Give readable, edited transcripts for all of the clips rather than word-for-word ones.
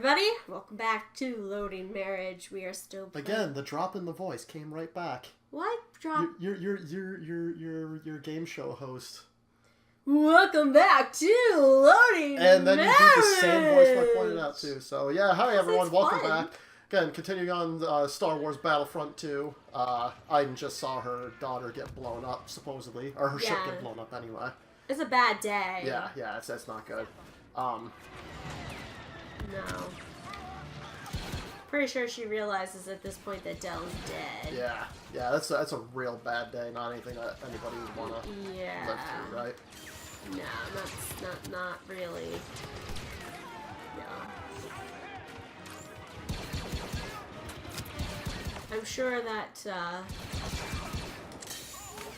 everybody. Welcome back to Loading Marriage. We are still playing. Again, the drop in the voice came right back. What drop? Your game show host. Welcome back to Loading Marriage. And then you do the same voice I pointed out too. So yeah, hi everyone, welcome back. Again, continuing on Star Wars Battlefront 2. Aiden just saw her daughter get blown up, supposedly, or her ship get blown up anyway. It's a bad day. Yeah, that's not good. No. Pretty sure she realizes at this point that Dell's dead. Yeah, that's a real bad day. Not anything that anybody would want to live through, right? No, that's not really. No. I'm sure that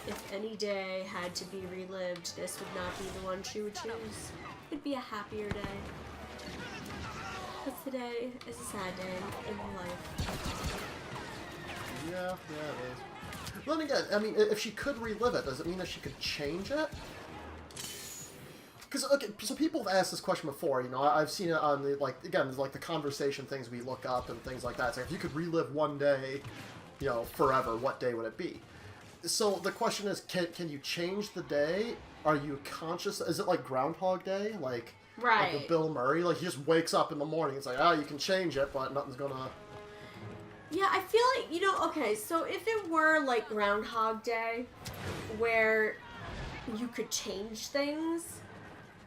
if any day had to be relived, this would not be the one she would choose. It'd be a happier day. Because today is a sad day in her life. Yeah, it is. But then again, I mean, if she could relive it, does it mean that she could change it? Because, okay, so people have asked this question before, you know, I've seen it on the, like, again, like the conversation things we look up and things like that. It's like, if you could relive one day, you know, forever, what day would it be? So the question is, can you change the day? Are you conscious? Is it like Groundhog Day? Like with Bill Murray? Like, he just wakes up in the morning, it's like, you can change it, but nothing's gonna... Yeah, I feel like, you know, okay, so if it were like Groundhog Day, where you could change things,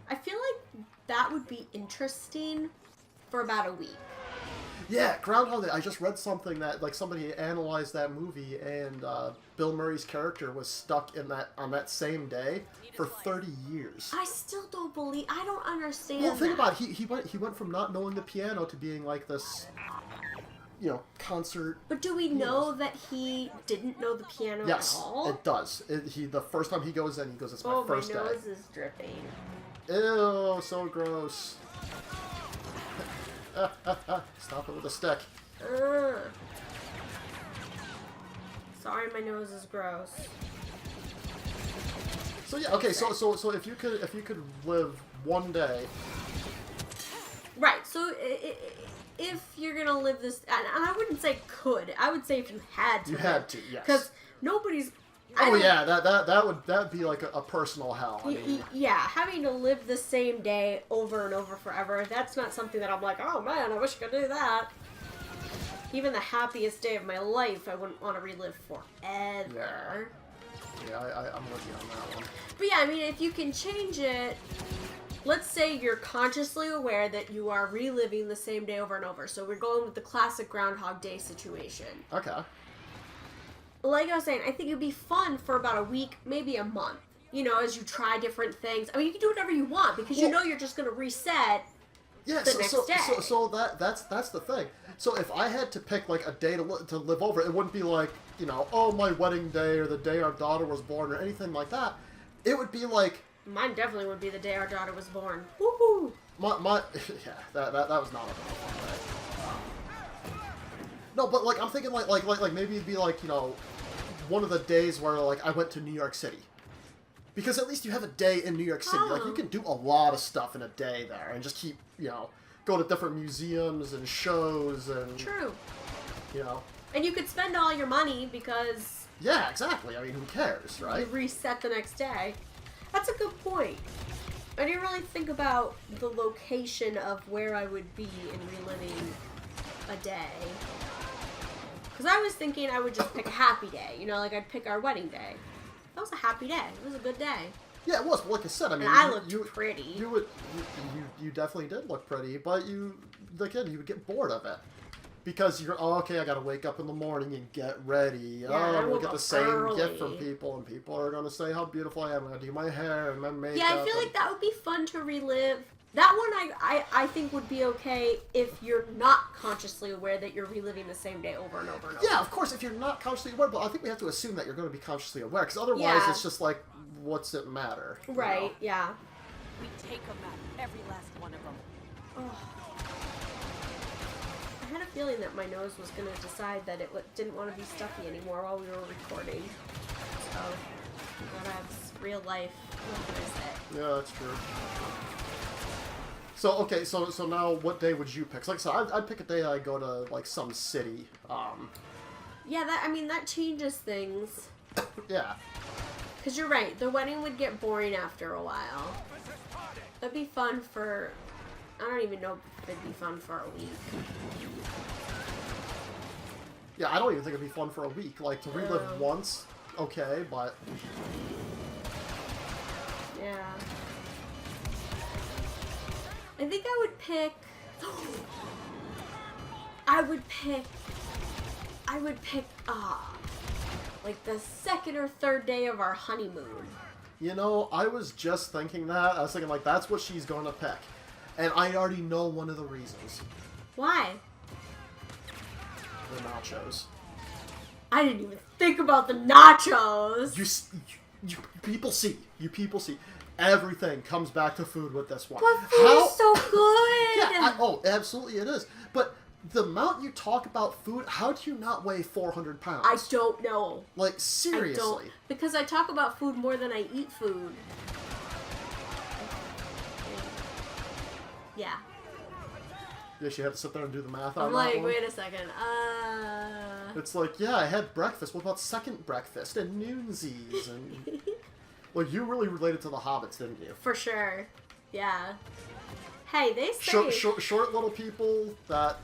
I feel like that would be interesting for about a week. Yeah, Groundhog Day. I just read something that, like, somebody analyzed that movie, and Bill Murray's character was stuck on that same day for 30 years. I still don't believe. I don't understand. Well, think about it. He went from not knowing the piano to being like this, you know, concert. But do we know that he didn't know the piano at all? Yes, it does. The first time he goes in, he goes, "It's my first day." Oh, my nose is dripping. Ew, so gross. Stop it with a stick. Sorry, my nose is gross. So yeah, okay. So if you could live one day, right? So if you're gonna live this, and I wouldn't say could, I would say if you had to. You had to, yes. Because nobody's. Oh yeah, that'd be like a personal hell. I mean, yeah, having to live the same day over and over forever, that's not something that I'm like, oh man, I wish I could do that. Even the happiest day of my life, I wouldn't want to relive forever. Yeah, I'm with you on that one. But yeah, I mean, if you can change it, let's say you're consciously aware that you are reliving the same day over and over. So we're going with the classic Groundhog Day situation. Okay. Like I was saying, I think it'd be fun for about a week, maybe a month. You know, as you try different things. I mean, you can do whatever you want because you know you're just going to reset the next day. So that's the thing. So if I had to pick like a day to live over, it wouldn't be like, you know, oh, my wedding day or the day our daughter was born or anything like that. It would be like... Mine definitely would be the day our daughter was born. Woohoo! Yeah, that was not a fun day. No, but like I'm thinking like maybe it'd be like, you know, one of the days where like I went to New York City, because at least you have a day in New York City. Like you can do a lot of stuff in a day there and just keep, you know, go to different museums and shows and true, you know, and you could spend all your money because exactly. I mean, who cares, right? You reset the next day. That's a good point. I didn't really think about the location of where I would be in reliving a day. Because I was thinking I would just pick a happy day. You know, like I'd pick our wedding day. That was a happy day. It was a good day. Yeah, it was. But like I said, I mean, and I looked pretty. You definitely did look pretty, but you would get bored of it. Because you're, okay, I gotta wake up in the morning and get ready. I'm gonna get the same gift from people, and people are gonna say how beautiful I am. I'm gonna do my hair and my makeup. Yeah, I feel like that would be fun to relive. That one I think would be okay if you're not consciously aware that you're reliving the same day over and over and over. Yeah, of course, if you're not consciously aware, but I think we have to assume that you're going to be consciously aware, because otherwise it's just like, what's it matter? Right, you know? yeah. We take them out, every last one of them. Oh. I had a feeling that my nose was going to decide that it didn't want to be stuffy anymore while we were recording. So, that's real life. What can I say? Yeah, that's true. So okay, so now what day would you pick? Like I said, I'd pick a day I go to like some city. Yeah, that changes things. Yeah. Because you're right, the wedding would get boring after a while. That'd be fun for... I don't even know if it'd be fun for a week. Yeah, I don't even think it'd be fun for a week. Like, to relive once, okay, but... Yeah. I think I would pick... like the second or third day of our honeymoon. You know, I was just thinking that. I was thinking, like, that's what she's going to pick. And I already know one of the reasons. Why? The nachos. I didn't even think about the nachos. You people see. You people see. Everything comes back to food with this one. But food is so good. Yeah, oh, absolutely it is. But the amount you talk about food, how do you not weigh 400 pounds? I don't know. Like, seriously. I don't. Because I talk about food more than I eat food. Yeah. Yeah, she had to sit there and do the math on I'm that like, one. wait a second. It's like, yeah, I had breakfast. What about second breakfast and noonsies? And well, you really related to the hobbits, didn't you? For sure. Yeah. Hey, they say... Short little people that...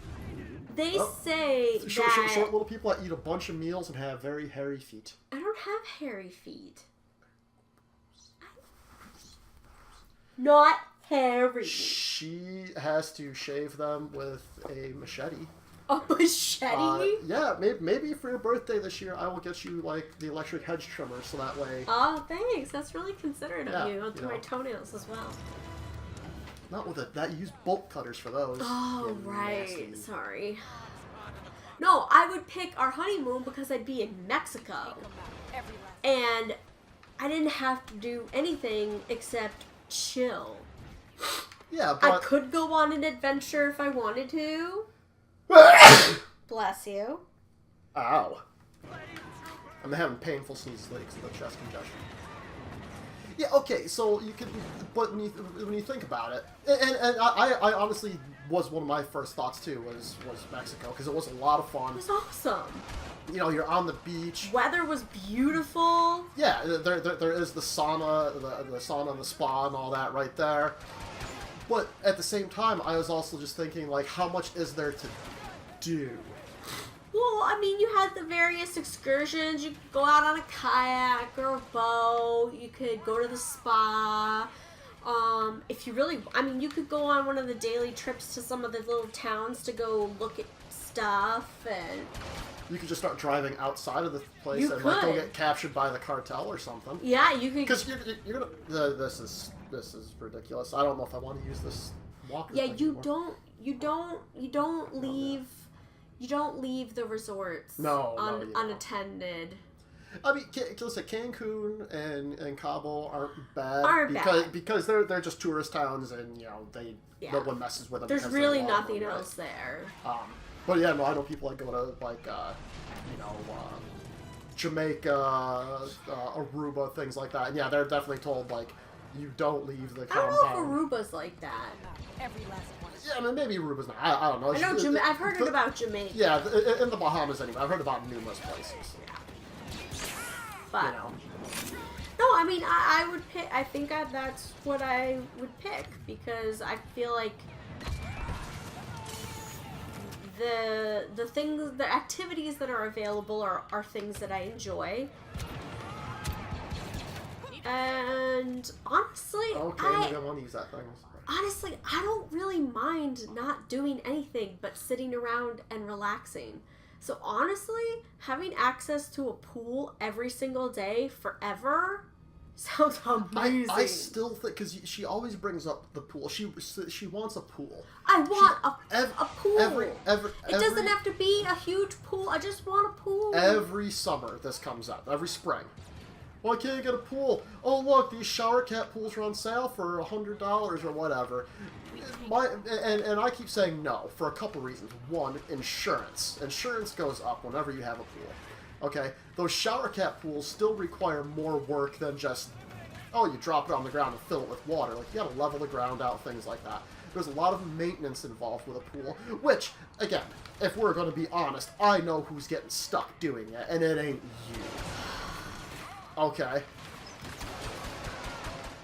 They say short that... little people that eat a bunch of meals and have very hairy feet. I don't have hairy feet. Not hairy. She has to shave them with a machete. A machete? Yeah, maybe for your birthday this year, I will get you, like, the electric hedge trimmer, so that way... Oh, thanks. That's really considerate of you. I'll do you my know. toenails as well. Not with it. That you use bolt cutters for those. Oh, You right. nasty- Sorry. No, I would pick our honeymoon because I'd be in Mexico. And I didn't have to do anything except chill. Yeah, but... I could go on an adventure if I wanted to. Bless you. Ow. I'm having painful sneezes because of the chest congestion. Yeah, okay, so you can, but when you think about it, and I honestly was one of my first thoughts too was Mexico, because it was a lot of fun. It was awesome. You know, you're on the beach. Weather was beautiful. Yeah, there is the sauna, the sauna and the spa and all that right there. But at the same time, I was also just thinking, like, how much is there to do? Well, I mean, you had the various excursions. You could go out on a kayak or a boat. You could go to the spa. If you really, I mean, you could go on one of the daily trips to some of the little towns to go look at stuff. And You could just start driving outside of the place You and like go could. get captured by the cartel or something. yeah, you could. Because you're gonna. This is ridiculous. I don't know if I want to use this walker. Yeah, thing you anymore. don't leave. You don't leave the resorts No, you don't. unattended. I mean, listen, Cancun and Cabo aren't bad because they're just tourist towns and you know no one messes with them. There's because really they're long, nothing right? else there. But yeah, no, I know people that go to like Jamaica, Aruba, things like that. And yeah, they're definitely told like you don't leave the I compound. don't know if Aruba's like that. Every last one. Yeah, I mean, maybe Aruba's not. I don't know. I know I've heard it about Jamaica. Yeah, in the Bahamas anyway. I've heard about numerous places. But You know. no, I mean I would pick. I think that's what I would pick because I feel like the activities that are available are things that I enjoy. And honestly, Okay, maybe I want to use that thing. honestly, I don't really mind not doing anything but sitting around and relaxing. So honestly, having access to a pool every single day forever sounds amazing. I still think, because she always brings up the pool. She wants a pool. I want a pool. It doesn't have to be a huge pool. I just want a pool. Every summer this comes up. Every spring. Why can't you get a pool? Oh look, these shower cap pools are on sale for $100 or whatever. And I keep saying no for a couple reasons. One, insurance. Insurance goes up whenever you have a pool. Okay, those shower cap pools still require more work than just, oh, you drop it on the ground and fill it with water. Like, you gotta level the ground out, things like that. There's a lot of maintenance involved with a pool, which, again, if we're going to be honest, I know who's getting stuck doing it, and it ain't you. Okay?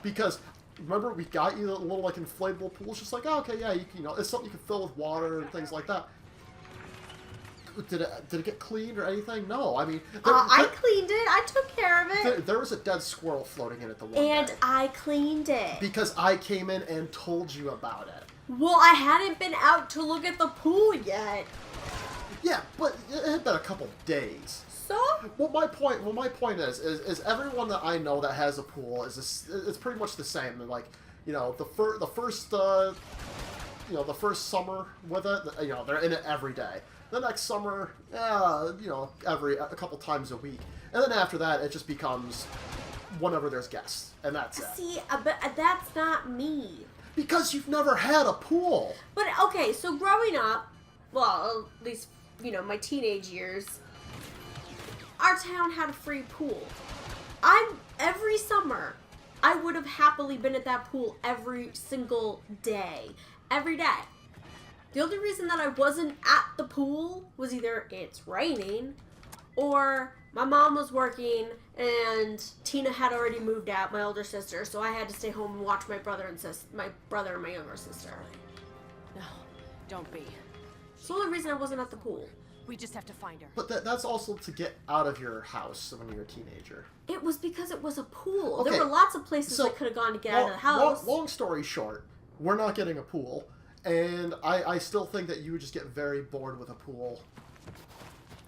Because, remember, we got you the little, like, inflatable pool? It's just like, oh, okay, yeah, you know, it's something you can fill with water and things like that. Did it get cleaned or anything? No, I mean... I cleaned it. I took care of it. There was a dead squirrel floating in it the one And day. I cleaned it. Because I came in and told you about it. Well, I hadn't been out to look at the pool yet. Yeah, but it had been a couple days. So? Well, my point is everyone that I know that has a pool it's pretty much the same. Like, you know, the first summer with it, you know, they're in it every day. The next summer, you know, a couple times a week, and then after that, it just becomes whenever there's guests, and that's it. See, but that's not me. Because you've never had a pool. But okay, so growing up, well, at least you know my teenage years, our town had a free pool. Every summer, I would have happily been at that pool every single day, every day. The only reason that I wasn't at the pool was either it's raining or my mom was working and Tina had already moved out, my older sister, so I had to stay home and watch my brother and my younger sister. No, don't be. It's the only reason I wasn't at the pool. We just have to find her. But that's also to get out of your house when you're a teenager. It was because it was a pool. Okay, There were lots of places so, I could have gone to get out of the house. Long story short, we're not getting a pool. And I still think that you would just get very bored with a pool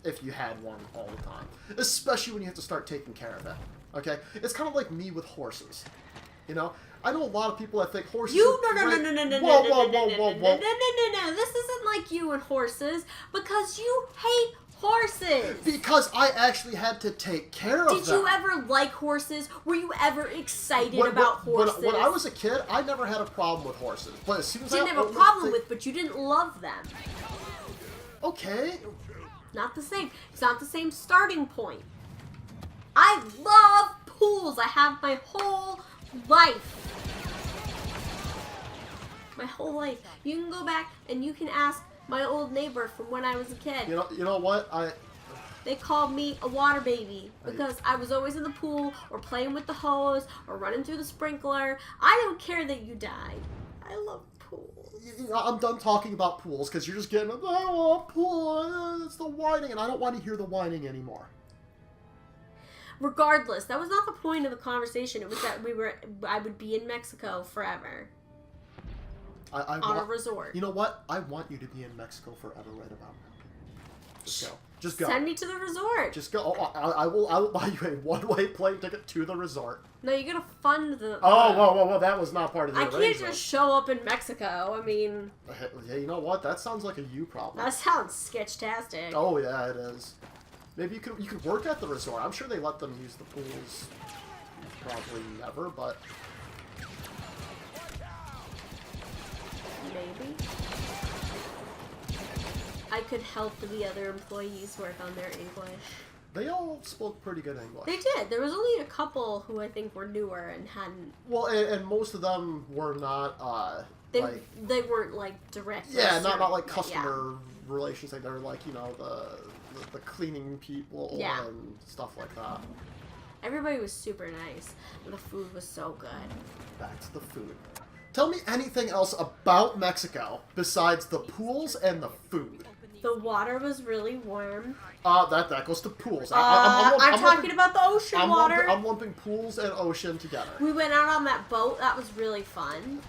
if you had one all the time. Especially when you have to start taking care of it. Okay? It's kind of like me with horses. You know? I know a lot of people that think horses No. Whoa. This isn't like you and horses because you hate horses. Because I actually had to take care of them. Did you ever like horses? Were you ever excited about horses? When I was a kid, I never had a problem with horses. But as soon as You didn't have a problem with, but you didn't love them. Okay. Not the same. It's not the same starting point. I love pools. I have my whole life. My whole life. You can go back and you can ask my old neighbor from when I was a kid. You know what? They called me a water baby because I was always in the pool or playing with the hose or running through the sprinkler. I don't care that you died. I love pools. I'm done talking about pools because you're just getting, oh, pool, it's the whining, and I don't want to hear the whining anymore. Regardless, that was not the point of the conversation. It was that I would be in Mexico forever. On a resort. You know what? I want you to be in Mexico forever right about now. Just go. Just go. Send me to the resort. Just go. Oh, I will buy you a one-way plane ticket to the resort. No, you gotta fund the... Whoa, that was not part of the arrangement. I can't just show up in Mexico. I mean... Yeah, you know what? That sounds like a you problem. That sounds sketch-tastic. Oh, yeah, it is. Maybe you could work at the resort. I'm sure they let them use the pools. Probably never, but... Maybe. I could help the other employees work on their English. They all spoke pretty good English. They did. There was only a couple who I think were newer and hadn't... Well, and most of them were not, They weren't, like, direct... Yeah, not like customer relations. They were, like, you know, the cleaning people and stuff like that. Everybody was super nice. The food was so good. Back to the food. Tell me anything else about Mexico besides the pools and the food. The water was really warm. That goes to pools. I'm talking about the ocean water. I'm lumping pools and ocean together. We went out on that boat. That was really fun.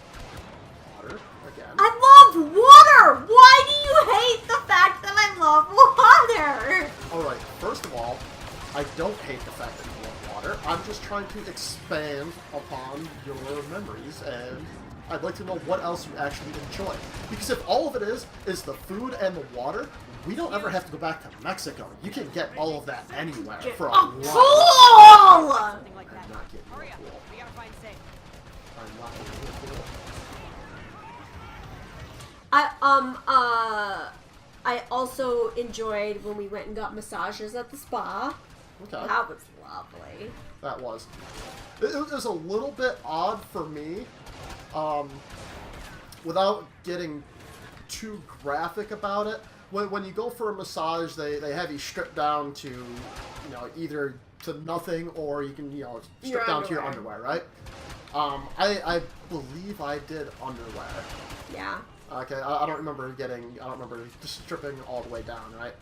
Water, again. I love water! Why do you hate the fact that I love water? Alright, first of all, I don't hate the fact that you love water. I'm just trying to expand upon your memories, and I'd like to know what else you actually enjoy. Because if all of it is the food and the water, we don't ever have to go back to Mexico. You can get all of that anywhere for a lot. Pool! Something like that. I'm not getting Hurry a up. pool. We gotta find safe. I'm not getting a pool. I also enjoyed when we went and got massages at the spa. Okay. That was lovely. That was. It was a little bit odd for me. without getting too graphic about it, when you go for a massage, they have you stripped down to, you know, either to nothing or you can, you know, strip down to your underwear, right? I believe I did underwear. Yeah. Okay, I don't remember just stripping all the way down, right?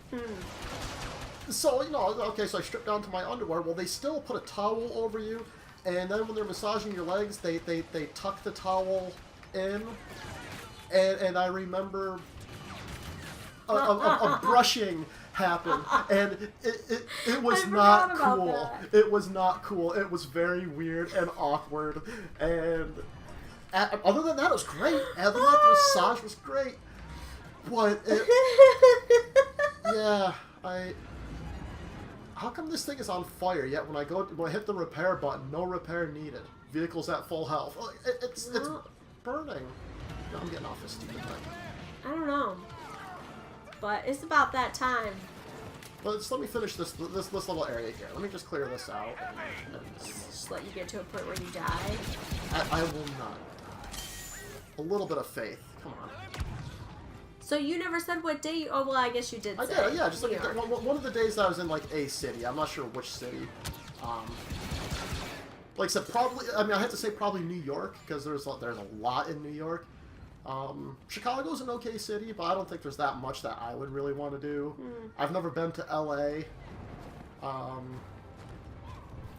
So, you know, okay, so I stripped down to my underwear. Well, they still put a towel over you, and then when they're massaging your legs, they tuck the towel in, and I remember a brushing happened, and it was not cool. It was not cool. It was very weird and awkward, and other than that, it was great. Other than that, the massage was great. But, yeah, how come this thing is on fire, yet when I hit the repair button, no repair needed. Vehicle's at full health. It's burning. No, I'm getting off this stupid thing. I don't know. But it's about that time. Well, just let me finish this little area here. Let me just clear this out. Just let you get to a point where you die. I will not die. A little bit of faith. Come on. So you never said what day you... Oh, well, I guess you did say. I did, yeah. Just like one of the days that I was in, like, a city. I'm not sure which city. Like I said, probably... I mean, I have to say probably New York, because there's a lot in New York. Chicago's an okay city, but I don't think there's that much that I would really want to do. I've never been to LA.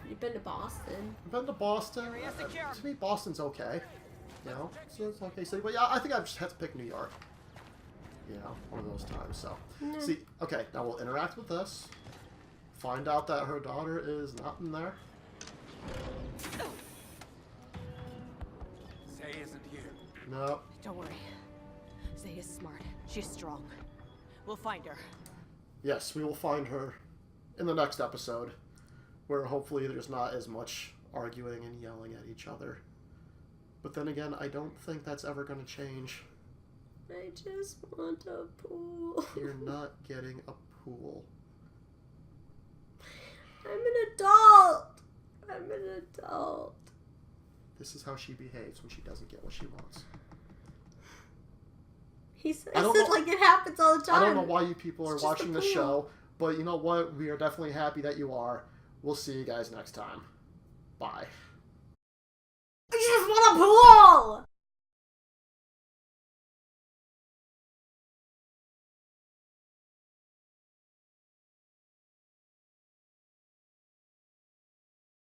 You've been to Boston. I've been to Boston. To me, Boston's okay. You know, so it's an okay city. But yeah, I think I just had to pick New York. You know, one of those times. So, see, okay, now we'll interact with this. Find out that her daughter is not in there. Say isn't here. No. Don't worry. Zay is smart. She's strong. We'll find her. Yes, we will find her in the next episode, where hopefully there's not as much arguing and yelling at each other. But then again, I don't think that's ever going to change. I just want a pool. You're not getting a pool. I'm an adult. I'm an adult. This is how she behaves when she doesn't get what she wants. He says it like it happens all the time. I don't know why you people are watching the show, but you know what? We are definitely happy that you are. We'll see you guys next time. Bye. I just want a pool!